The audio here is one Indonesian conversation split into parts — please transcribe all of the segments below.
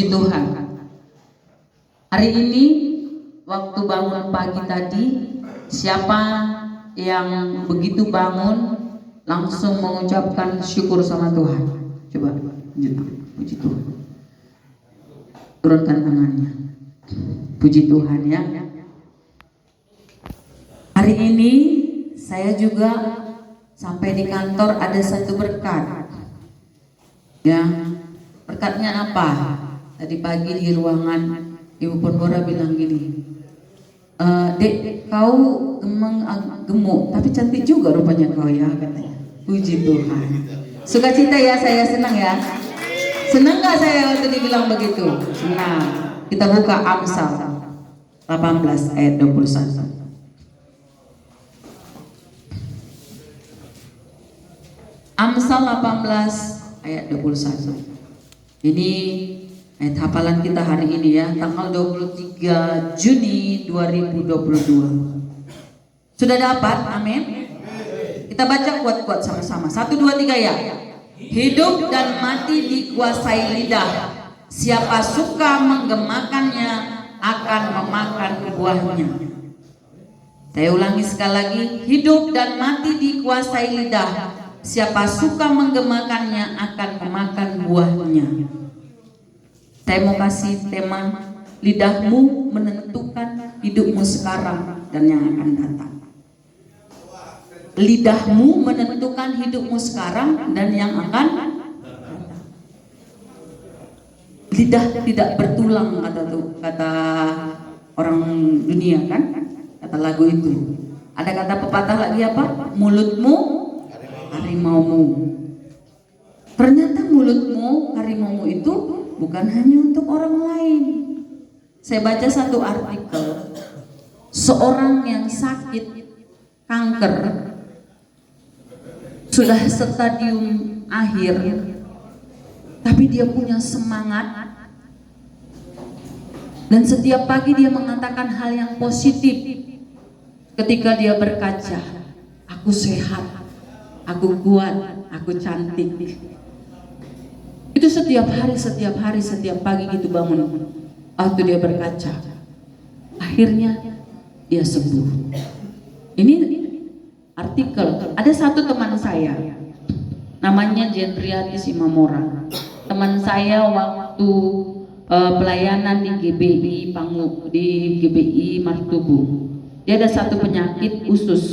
Puji Tuhan. Hari ini waktu bangun pagi tadi, siapa yang begitu bangun langsung mengucapkan syukur sama Tuhan? Coba, puji Tuhan. Turunkan tangannya. Puji Tuhan ya. Hari ini saya juga sampai di kantor ada satu berkat. Ya, berkatnya apa? Tadi pagi di ruangan Ibu Ponbora bilang gini, Dek, kau gemuk, tapi cantik juga rupanya kau ya, katanya. Puji Tuhan. Sukacita ya, saya senang ya. Senang gak saya waktu dibilang begitu? Senang. Kita buka Amsal 18 ayat 21. Amsal 18 ayat 21. Ini ayat hafalan kita hari ini ya, tanggal 23 Juni 2022. Sudah dapat? Amin. Kita baca kuat-kuat sama-sama. 1, 2, 3 ya. Hidup dan mati dikuasai lidah. Siapa suka menggemakannya akan memakan buahnya. Saya ulangi sekali lagi. Hidup dan mati dikuasai lidah. Siapa suka menggemakannya akan memakan buahnya. Saya mau kasih tema, lidahmu menentukan hidupmu sekarang dan yang akan datang. Lidahmu menentukan hidupmu sekarang dan yang akan datang. Lidah tidak bertulang, kata orang dunia kan, kata lagu itu. Ada kata pepatah lagi apa? Mulutmu harimaumu. Ternyata mulutmu harimaumu itu bukan hanya untuk orang lain. Saya baca satu artikel, seorang yang sakit kanker sudah stadium akhir, tapi dia punya semangat dan setiap pagi dia mengatakan hal yang positif. Ketika dia berkaca, aku sehat, aku kuat, aku cantik. Itu setiap hari, setiap pagi gitu bangun. Waktu dia berkaca, akhirnya dia sembuh. Ini artikel. Ada satu teman saya, namanya Jendriati Simamora. Teman saya waktu pelayanan di GBI Martubu. Dia ada satu penyakit usus.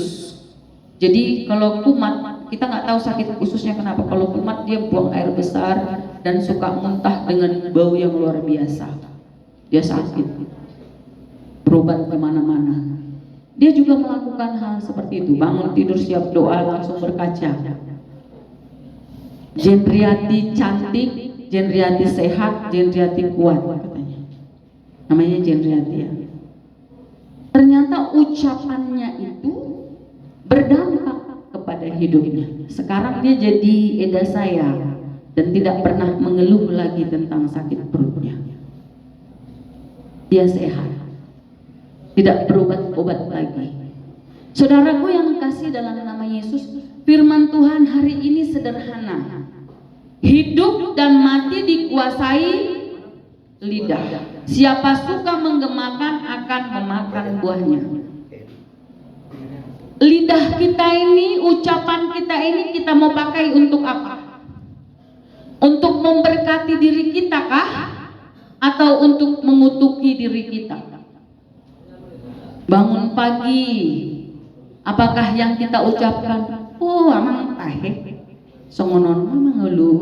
Jadi kalau kumat, kita nggak tahu sakit ususnya kenapa. Kalau kumat dia buang air besar dan suka muntah dengan bau yang luar biasa. Dia sakit, berobat kemana-mana. Dia juga melakukan hal seperti itu. Bangun tidur siap doa langsung berkaca. Jendriati cantik, Jendriati sehat, Jendriati kuat katanya. Namanya Jendriati ya. Ternyata ucapannya itu berdampak kepada hidupnya. Sekarang dia jadi eda saya dan tidak pernah mengeluh lagi tentang sakit perutnya. Dia sehat, tidak berobat-obat lagi. Saudaraku yang kasih dalam nama Yesus, firman Tuhan hari ini sederhana. Hidup dan mati dikuasai lidah. Siapa suka menggemakan akan memakan buahnya. Lidah kita ini, ucapan kita ini kita mau pakai untuk apa? Untuk memberkati diri kita kah? Atau untuk mengutuki diri kita? Bangun pagi, apakah yang kita ucapkan? Oh, amang tahe, songonon amang ngelu,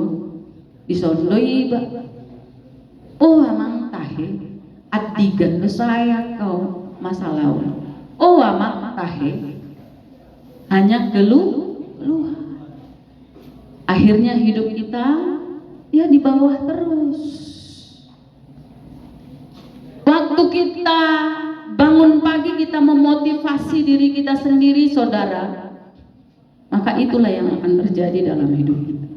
disondoi ba? Oh, amang tahe, adigan saya kau masalah. Oh, amang tahe, hanya keluh. Akhirnya hidup kita ya di bawah terus. Waktu kita bangun pagi kita memotivasi diri kita sendiri, saudara, maka itulah yang akan terjadi dalam hidup kita.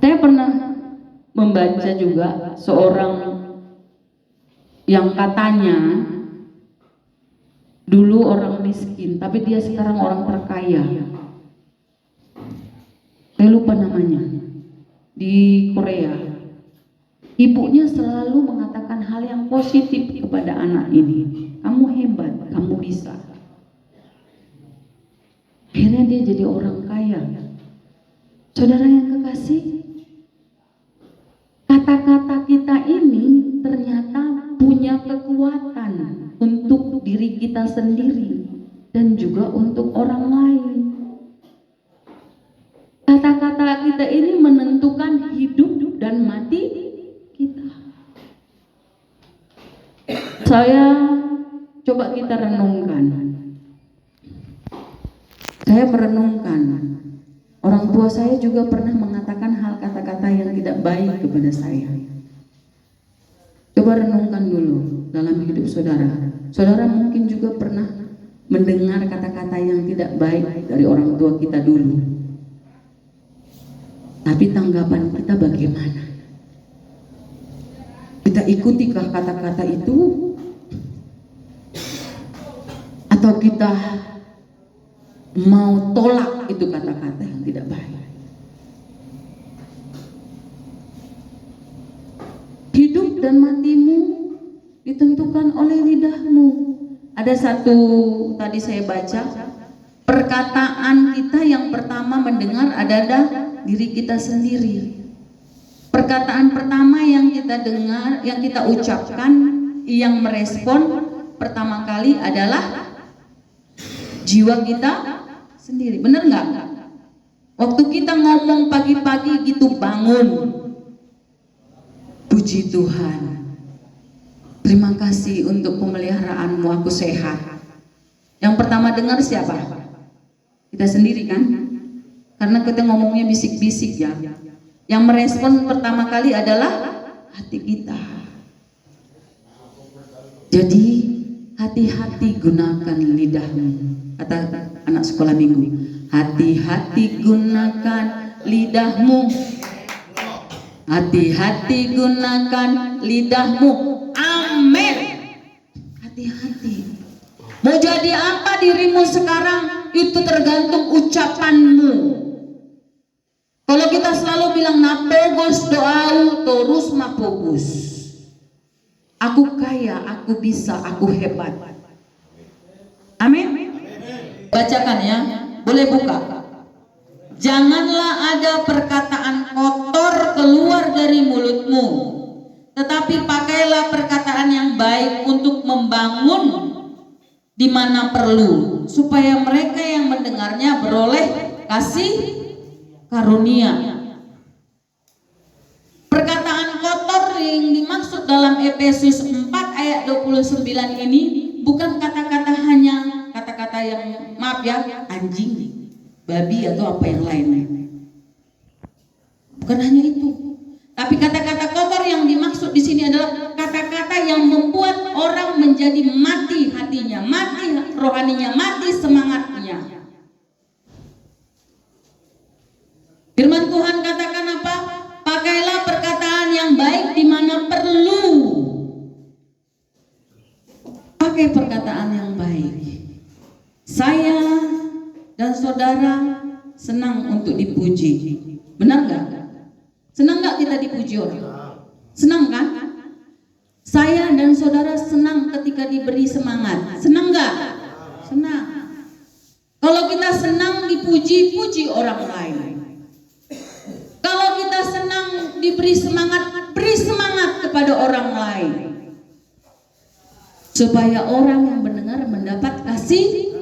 Saya pernah membaca juga seorang yang katanya dulu orang miskin, tapi dia sekarang orang terkaya. Saya lupa namanya. di Korea. Ibunya selalu mengatakan hal yang positif kepada anak ini. Kamu hebat, kamu bisa. Akhirnya dia jadi orang kaya. Saudara yang kekasih, kata-kata kita ini ternyata punya kekuatan untuk diri kita sendiri dan juga untuk orang lain. Kata-kata kita ini menentukan hidup dan mati kita. Saya coba kita renungkan. Saya merenungkan. Orang tua saya juga pernah mengatakan hal kata-kata yang tidak baik kepada saya. Coba renungkan dulu dalam hidup saudara. Saudara mungkin juga pernah mendengar kata-kata yang tidak baik dari orang tua kita dulu. Tapi tanggapan kita bagaimana? Kita ikutikah kata-kata itu? Atau kita mau tolak itu kata-kata yang tidak baik? Hidup dan matimu ditentukan oleh lidahmu. Ada satu tadi saya baca, perkataan kita yang pertama mendengar adalah diri kita sendiri. Perkataan pertama yang kita dengar, yang kita ucapkan, yang merespon pertama kali adalah jiwa kita sendiri. Benar nggak? Waktu kita ngomong pagi-pagi gitu bangun, puji Tuhan, terima kasih untuk pemeliharaanmu, aku sehat. Yang pertama dengar siapa? Kita sendiri kan? Karena kita ngomongnya bisik-bisik ya. Yang merespon pertama kali adalah hati kita. Jadi hati-hati gunakan lidahmu. Kata anak sekolah minggu, hati-hati gunakan lidahmu. Hati-hati gunakan lidahmu. Amin. Hati-hati. Mau jadi apa dirimu sekarang, itu tergantung ucapanmu. Kalau kita selalu bilang napogos doau terus mapogos, aku kaya, aku bisa, aku hebat. Amin. Bacakan ya, boleh buka. Janganlah ada perkataan kotor keluar dari mulutmu, tetapi pakailah perkataan yang baik untuk membangun di mana perlu, supaya mereka yang mendengarnya beroleh kasih karunia. Perkataan kotor yang dimaksud dalam Efesus 4 ayat 29 ini bukan kata-kata hanya kata-kata yang maaf ya, anjing, babi atau apa yang lainnya. Bukan hanya itu. Tapi kata-kata kotor yang dimaksud di sini adalah kata-kata yang membuat orang menjadi mati hatinya, mati rohaninya, mati semangatnya. Firman Tuhan katakan apa? Pakailah perkataan yang baik di mana perlu. Pakai perkataan yang baik. Saya dan saudara senang untuk dipuji. Benar nggak? Senang nggak kita dipuji orang? Senang kan? Saya dan saudara senang ketika diberi semangat. Senang nggak? Senang. Kalau kita senang dipuji, puji orang lain. Kalau kita senang diberi semangat, beri semangat kepada orang lain, supaya orang yang mendengar mendapat kasih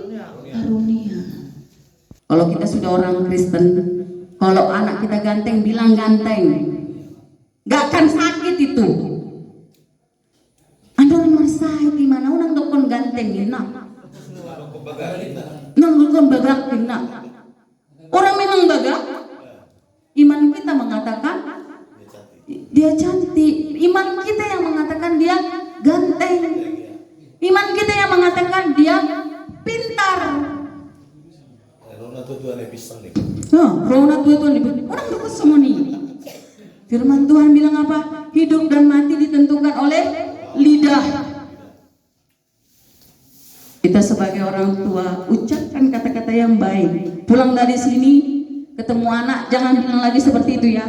karunia. Kalau kita sudah orang Kristen, kalau anak kita ganteng, bilang ganteng, gak akan sakit itu. Anda masai gimana? Orang dokon ganteng enak, nang dokon bagak enak. Orang memang bagak. Iman kita mengatakan dia cantik. Iman kita yang mengatakan dia ganteng. Iman kita yang mengatakan dia pintar. Rona tuan orang dokon semua nih. Firman Tuhan bilang apa? Hidup dan mati ditentukan oleh lidah. Kita sebagai orang tua ucapkan kata-kata yang baik. Pulang dari sini ketemu anak, jangan bilang lagi seperti itu ya.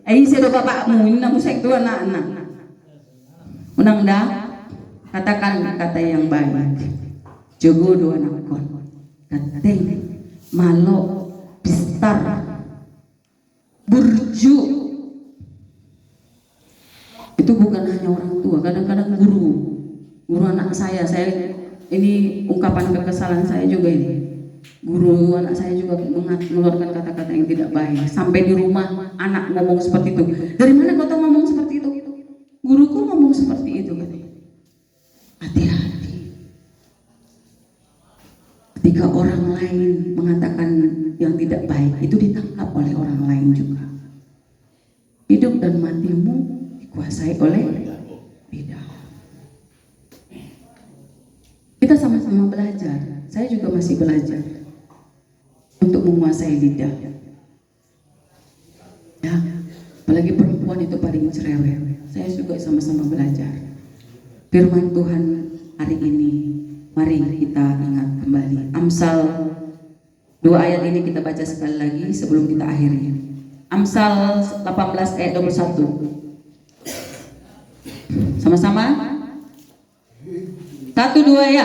Ai sedo bapakmu ini namu sek dua anak-anak. Unang dah katakan kata yang baik. Jogo dua anak kon. Kateng malo pistar burju. Itu bukan hanya orang tua, kadang-kadang guru anak saya ini ungkapan kekesalan saya juga ini. Guru anak saya juga mengeluarkan kata-kata yang tidak baik. Sampai di rumah anak ngomong seperti itu. Dari mana kau tahu ngomong seperti itu? Guruku ngomong seperti itu. Hati-hati. Ketika orang lain mengatakan yang tidak baik, itu ditangkap oleh orang lain juga. Hidup dan matimu dikuasai oleh lidah. Kita sama-sama belajar. Saya juga masih belajar untuk menguasai lidah. Ya, apalagi perempuan itu paling cerewet. Saya juga sama-sama belajar. Firman Tuhan hari ini, mari kita ingat kembali. Amsal 2 ayat ini kita baca sekali lagi sebelum kita akhiri. Amsal 18 ayat 21. Sama-sama. 1, 2 ya.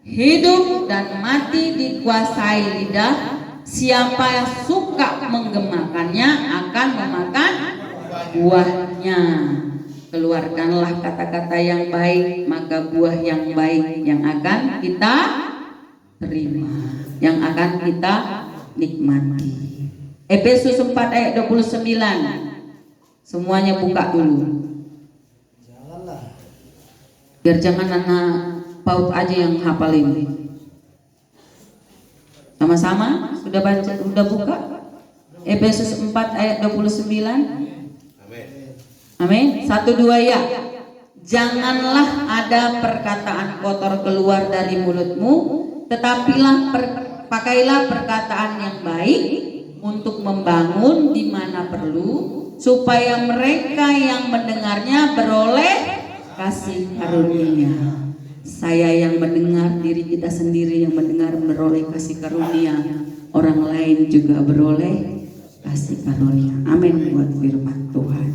Hidup dan mati dikuasai lidah. Siapa yang suka menggemakannya akan memakan buahnya. Keluarkanlah kata-kata yang baik, maka buah yang baik yang akan kita terima, yang akan kita nikmati. Efesus 4 ayat 29. Semuanya buka dulu. Biar jangan anak PAUD aja yang hafal ini. Sama-sama sudah baca, sudah buka? Efesus 4 ayat 29. Amin. 1, 2 ya. Janganlah ada perkataan kotor keluar dari mulutmu, pakailah perkataan yang baik untuk membangun di mana perlu, supaya mereka yang mendengarnya beroleh kasih karunia. Saya yang mendengar, diri kita sendiri yang mendengar beroleh kasih karunia, orang lain juga beroleh kasih karunia. Amin buat firman Tuhan.